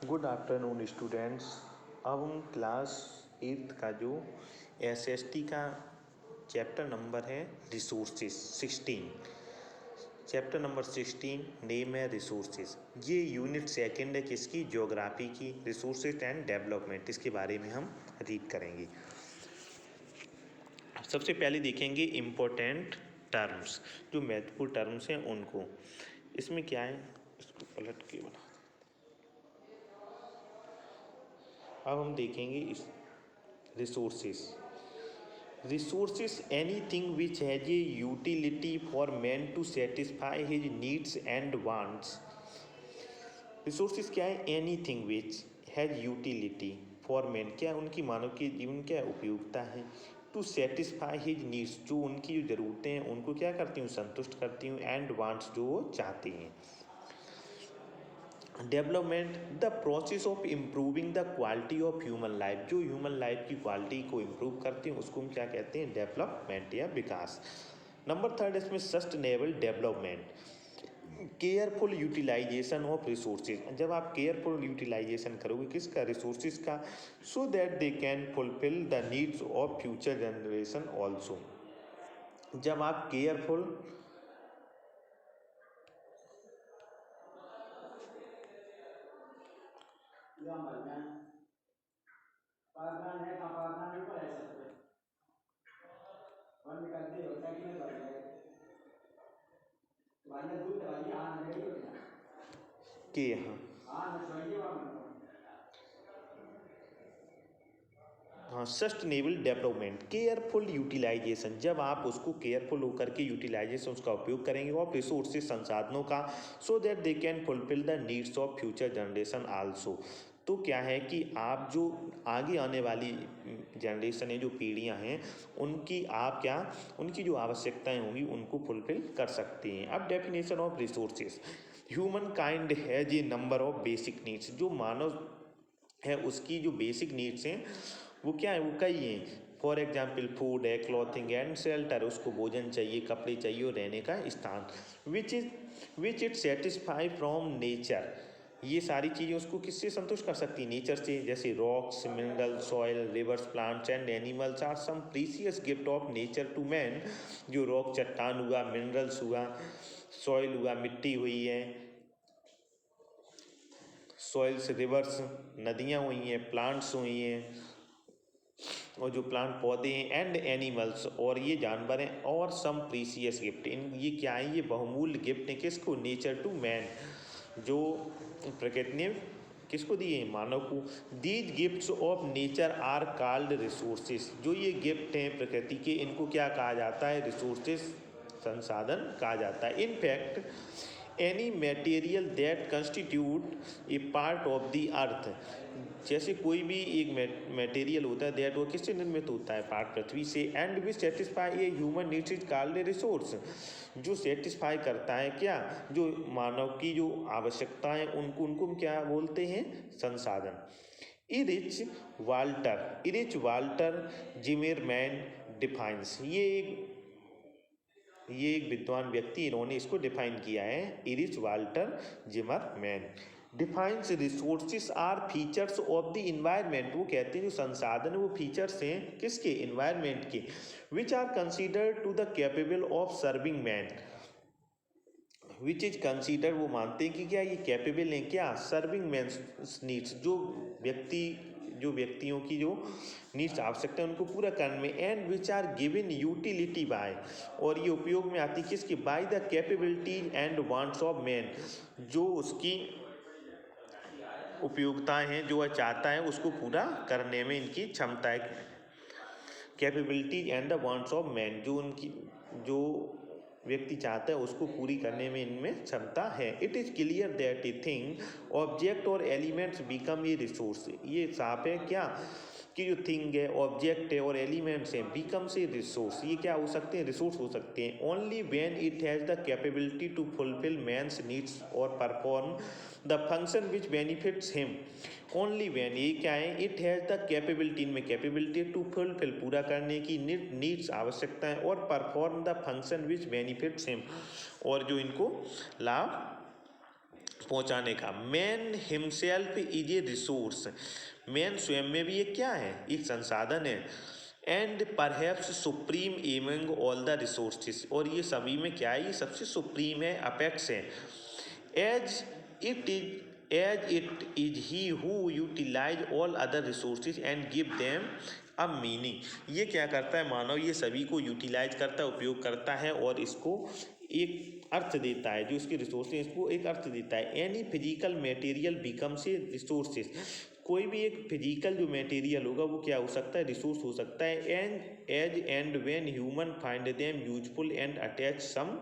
Good afternoon students. अब हम class 8 का जो एसएसटी का चैप्टर नंबर है रिसोर्सेज 16, चैप्टर नंबर 16 नेम है रिसोर्सेज। ये यूनिट सेकंड है किसकी, ज्योग्राफी की, रिसोर्सेज एंड डेवलपमेंट। इसके बारे में हम रीड करेंगे। सबसे पहले देखेंगे इम्पोर्टेंट टर्म्स, जो महत्वपूर्ण टर्म्स हैं उनको। इसमें क्या है, इसको पलट के बना। अब हम देखेंगे इस resources. Resources anything which has a utility for man to satisfy his needs and wants. Resources क्या है, anything which has utility for man, क्या उनकी मानव के जीवन क्या उपयोगिता है, to satisfy his needs, जो उनकी जो ज़रूरतें हैं उनको क्या करती हूँ, संतुष्ट करती हूँ, and wants, जो वो चाहते हैं। Development the process of improving the quality of human life, जो ह्यूमन लाइफ की क्वालिटी को इम्प्रूव करते हैं उसको हम क्या कहते हैं, डेवलपमेंट या विकास। नंबर थर्ड इसमें sustainable development, careful utilisation of resources. जब आप केयरफुल यूटिलाइजेशन करोगे किसका, रिसोर्सेज का, so that they can fulfil the needs of future generation also. जब आप केयरफुल के यहाँ हाँ, सस्टेनेबल डेवलपमेंट, केयरफुल यूटिलाइजेशन, जब आप उसको केयरफुल होकर के यूटिलाइजेशन उसका उपयोग करेंगे ऑफ रिसोर्सेज, संसाधनों का, so that they can fulfil the needs of future generation also. तो क्या है कि आप जो आगे आने वाली जनरेशन है, जो पीढ़ियां हैं, उनकी आप क्या, उनकी जो आवश्यकताएं होंगी उनको फुलफिल कर सकते हैं। अब definition of resources, human kind has a number of basic needs, जो मानव है उसकी जो बेसिक नीड्स हैं वो क्या है, वो कई हैं। फॉर एग्जाम्पल फूड है, क्लॉथिंग एंड शेल्टर, उसको भोजन चाहिए, कपड़े चाहिए और रहने का स्थान, which it satisfy from nature. ये सारी चीज़ें उसको किससे संतुष्ट कर सकती है, नेचर से। जैसे rocks, mineral, soil, rivers, plants and animals are some precious gift of nature to man. जो रॉक चट्टान हुआ, मिनरल्स हुआ, सॉयल हुआ, मिट्टी हुई है, सॉइल्स, रिवर्स, नदियाँ हुई हैं, प्लांट्स हुई हैं, और जो प्लांट पौधे हैं, एंड एनिमल्स, और ये जानवर हैं, और सम प्रीसियस गिफ्ट, इन ये क्या है, ये बहुमूल्य गिफ्ट हैं किसको, नेचर टू मैन, जो प्रकृति ने किसको दिए, मानव को। These gifts of nature are called resources, जो ये गिफ्ट हैं प्रकृति के, इनको क्या कहा जाता है, रिसोर्सेज, संसाधन कहा जाता है। In fact any material that constitute A part of the earth, जैसे कोई भी एक मटेरियल होता है दैट वो किससे निर्मित होता है, पार्ट पृथ्वी से, and which satisfy a human needs is called a resource, जो सेटिस्फाई करता है क्या, जो मानव की जो आवश्यकताएं उनको उनको हम क्या बोलते हैं, संसाधन। इरिच वाल्टर जिमेरमैन डिफाइंस, ये एक विद्वान व्यक्ति, इन्होंने इसको डिफाइन किया है, Erich Walter Zimmermann. Defines resources are features of the environment, वो कहते हैं जो संसाधन वो फीचर्स हैं किसके, इन्वायरमेंट के, which are considered to the capable of serving man, which is consider, वो मानते हैं कि क्या ये कैपेबल हैं क्या, सर्विंग मैन नीड्स, जो व्यक्तियों की जो नीड्स आवश्यकता है उनको पूरा करने में, and which are given utility by, और ये उपयोग में आती किसकी, by the capability and wants of man, जो उसकी उपयोगिताएं हैं, जो वह चाहता है उसको पूरा करने में इनकी क्षमता है। Capability and the wants of man, जो व्यक्ति चाहता है उसको पूरी करने में इनमें क्षमता है। It is clear that a thing, object और एलिमेंट्स बिकम ए रिसोर्स, ये साफ है क्या कि जो थिंग है, ऑब्जेक्ट है और एलिमेंट्स हैं, बिकम से रिसोर्स, ये क्या हो सकते हैं, रिसोर्स हो सकते हैं। Only when it has the capability to fulfil man's needs और perform the function which benefits him, only when, ये क्या है, इट हैज़ द कैपेबिलिटी, इनमें कैपेबिलिटी टू फुलफिल, पूरा करने की, नीड्स, आवश्यकताएं, और perform the function which benefits him, और जो इनको लाभ पहुंचाने का। Man himself is a resource, man स्वयं में भी ये क्या है, एक संसाधन है। And perhaps supreme among all the resources, और ये सभी में क्या है, ये सबसे सुप्रीम है, अपेक्स है। As it is he who utilise all other resources and give them a meaning. ये क्या करता है, मानव ये सभी को यूटिलाइज करता है, उपयोग करता है और इसको एक अर्थ देता है, जो इसके रिसोर्स हैं इसको एक अर्थ देता है। Any physical material becomes a resources, कोई भी एक फिजिकल जो मटेरियल होगा वो क्या हो सकता है, रिसोर्स हो सकता है। And as and when human find them useful and attach some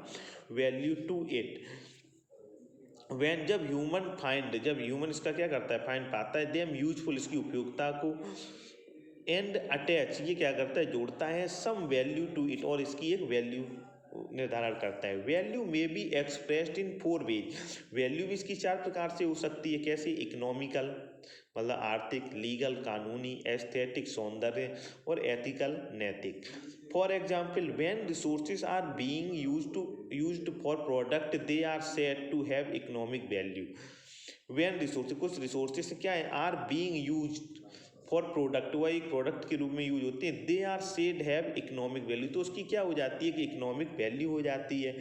value to it, when जब ह्यूमन इसका क्या करता है, फाइंड पाता है, देम यूजफुल इसकी उपयोगिता को, एंड अटैच ये क्या करता है, जोड़ता है, सम वैल्यू टू इट और इसकी एक वैल्यू निर्धारण करता है। वैल्यू में be expressed in 4 ways, value भी इसकी 4 प्रकार से हो सकती है। कैसे, इकोनॉमिकल मतलब आर्थिक, लीगल कानूनी, एस्थेटिक सौंदर्य और एथिकल नैतिक। For example when resources are being used for product they are said to have economic value. When resources, कुछ रिसोर्सेज क्या है, are being used for product, वह एक प्रोडक्ट के रूप में यूज होते हैं, they are said have economic value, तो उसकी क्या हो जाती है कि इकोनॉमिक वैल्यू हो जाती है।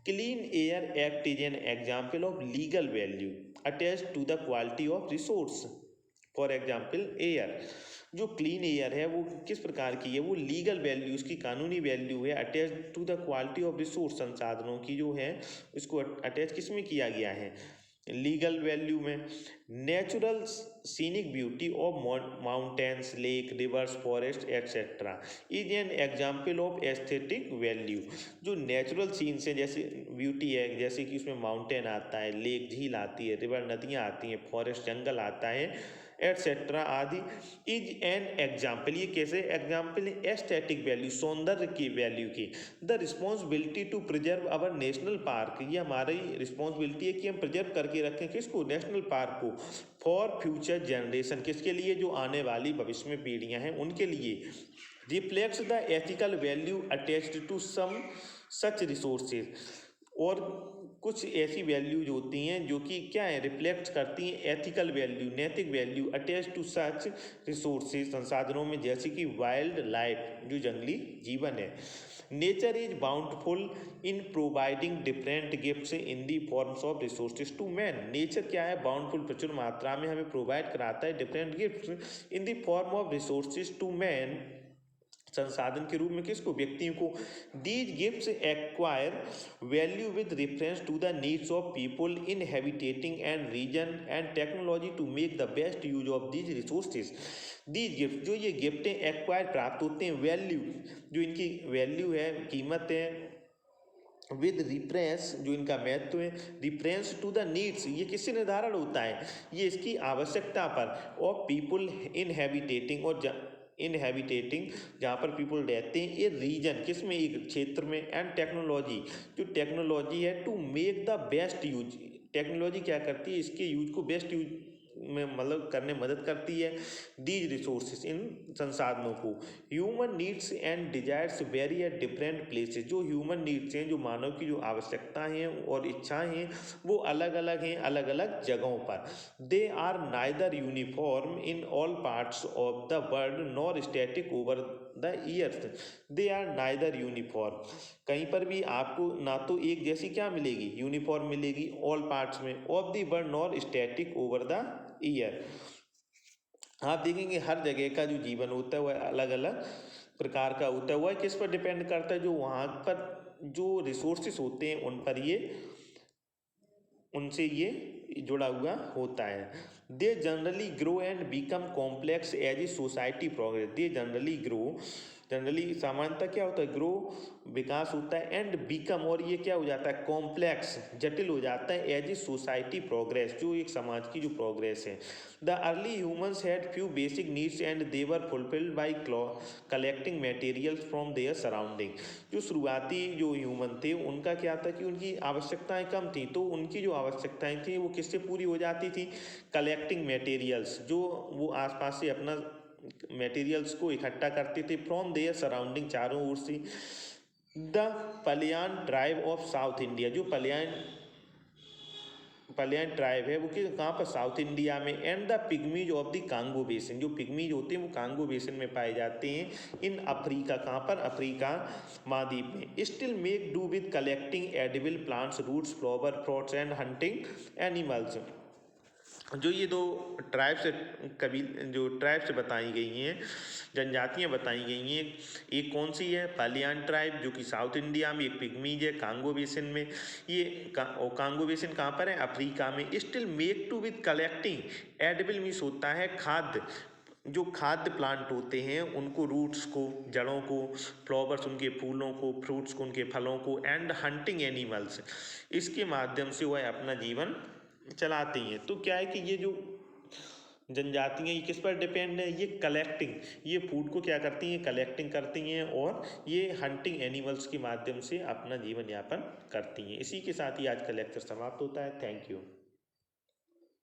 Clean air act is an example of legal value attach to the quality of resource. For example air, जो क्लीन एयर है वो किस प्रकार की है, वो लीगल वैल्यू, उसकी कानूनी वैल्यू है, attach to the quality of resource, संसाधनों की जो है इसको अटैच किस में किया गया है, लीगल वैल्यू में। Natural scenic beauty of mountains, lake, reverse, forest etcetera is an example of aesthetic value. जो नेचुरल सीन्स हैं, जैसे ब्यूटी है, जैसे कि उसमें माउंटेन आता है, लेक झील आती है, रिवर नदियाँ आती हैं, फॉरेस्ट जंगल आता है, एटसेट्रा आदि, इज एन एग्जाम्पल, ये कैसे एग्जाम्पल है, एस्थेटिक वैल्यू, सौंदर्य की वैल्यू की। The responsibility to preserve our national park, ये हमारी रिस्पॉन्सिबिलिटी है कि हम प्रिजर्व करके रखें किसको, नेशनल पार्क को, फॉर फ्यूचर जनरेशन, किसके लिए, जो आने वाली भविष्य में पीढ़ियां हैं उनके लिए। Reflects the ethical value attached to some such resources, और कुछ ऐसी वैल्यूज होती हैं जो कि क्या है, रिफ्लेक्ट करती हैं एथिकल वैल्यू, नैतिक value attach to such resources, संसाधनों में, जैसे कि वाइल्ड लाइफ, जो जंगली जीवन है। Nature is bountiful in providing different gifts in the forms of resources to man, nature क्या है, बाउंडफुल, प्रचुर मात्रा में हमें प्रोवाइड कराता है different gifts in the form of resources to man, संसाधन के रूप में किसको, व्यक्तियों को। These gifts acquire value with reference to the needs of people inhabiting and region and technology to make the best use of these resources. These gift, जो ये गिफ्टें acquire प्राप्त होते हैं, वैल्यू जो इनकी वैल्यू है, कीमत है, विद रिफरेंस जो इनका महत्व है, रिफरेंस टू द नीड्स, ये किससे निर्धारण होता है, ये इसकी आवश्यकता पर, ऑफ पीपल इनहैबिटेटिंग, और इनहैबिटेटिंग जहाँ पर पीपल रहते हैं, ये रीजन किस में, एक क्षेत्र में, एंड टेक्नोलॉजी, जो टेक्नोलॉजी है, to make the best use, technology क्या करती है, इसके यूज को बेस्ट यूज में मतलब करने मदद करती है। दीज रिसोर्सेज, इन संसाधनों को। Human needs and desires very at different places, जो ह्यूमन नीड्स हैं, जो मानव की जो आवश्यकताएं हैं और इच्छाएं हैं, वो अलग अलग हैं, अलग अलग जगहों पर। They are neither uniform in all parts of the world nor static over the years, they are neither uniform, कहीं पर भी आपको ना तो एक जैसी क्या मिलेगी, यूनिफॉर्म मिलेगी ऑल पार्ट्स में of the world, nor static over the year. आप देखेंगे हर जगह का जो जीवन होता है वह अलग अलग प्रकार का होता है, वह किस पर डिपेंड करता है, जो वहाँ पर जो रिसोर्सेस होते हैं उन पर ये, उनसे ये जुड़ा हुआ होता है। They generally grow and become complex as a society progress, they generally grow, generally सामान्यतः क्या होता है, ग्रो विकास होता है, एंड बिकम और ये क्या हो जाता है, कॉम्प्लेक्स जटिल हो जाता है, एज ए सोसाइटी प्रोग्रेस, जो एक समाज की जो प्रोग्रेस है। The early humans had few basic needs and they were fulfilled by collecting materials from their surrounding, जो शुरुआती जो ह्यूमन थे उनका क्या था कि उनकी आवश्यकताएं कम थी, तो उनकी जो आवश्यकताएं थी वो किससे पूरी हो जाती थी, कलेक्टिंग मटेरियल्स, जो वो आसपास से अपना मटेरियल्स को इकट्ठा करते थे, फ्रॉम देयर सराउंडिंग, चारों ओर से। The Paliyan tribe of South India, जो पलियान पलियन ट्राइब है वो कि कहाँ पर, साउथ इंडिया में। And the pygmies of the Congo basin, जो पिग्मीज होते हैं वो कांगो बेसिन में पाए जाते हैं। इन अफ्रीका, कहाँ पर, अफ्रीका महाद्वीप में। Still make do with collecting edible plants, roots, flower, fruits and hunting animals. जो ये दो ट्राइब्स जो ट्राइब्स बताई गई हैं, जनजातियां बताई गई हैं, एक कौन सी है, पालियान ट्राइब जो कि साउथ इंडिया में, एक पिग्मीज है कांगो बेसिन में। ये कांगो बेसिन कहाँ पर है, अफ्रीका में। Still make to with collecting edible means होता है खाद्य, जो खाद्य प्लांट होते हैं उनको, रूट्स को, जड़ों को, फ्लावर्स उनके फूलों को, फ्रूट्स को उनके फलों को, एंड हंटिंग एनिमल्स, इसके माध्यम से वह अपना जीवन चलाती हैं। तो क्या है कि ये जो जनजातियाँ ये किस पर डिपेंड है, ये कलेक्टिंग, ये फूड को क्या करती हैं, कलेक्टिंग करती हैं, और ये हंटिंग एनिमल्स के माध्यम से अपना जीवन यापन करती हैं। इसी के साथ ही आज का लेक्चर समाप्त होता है। Thank you.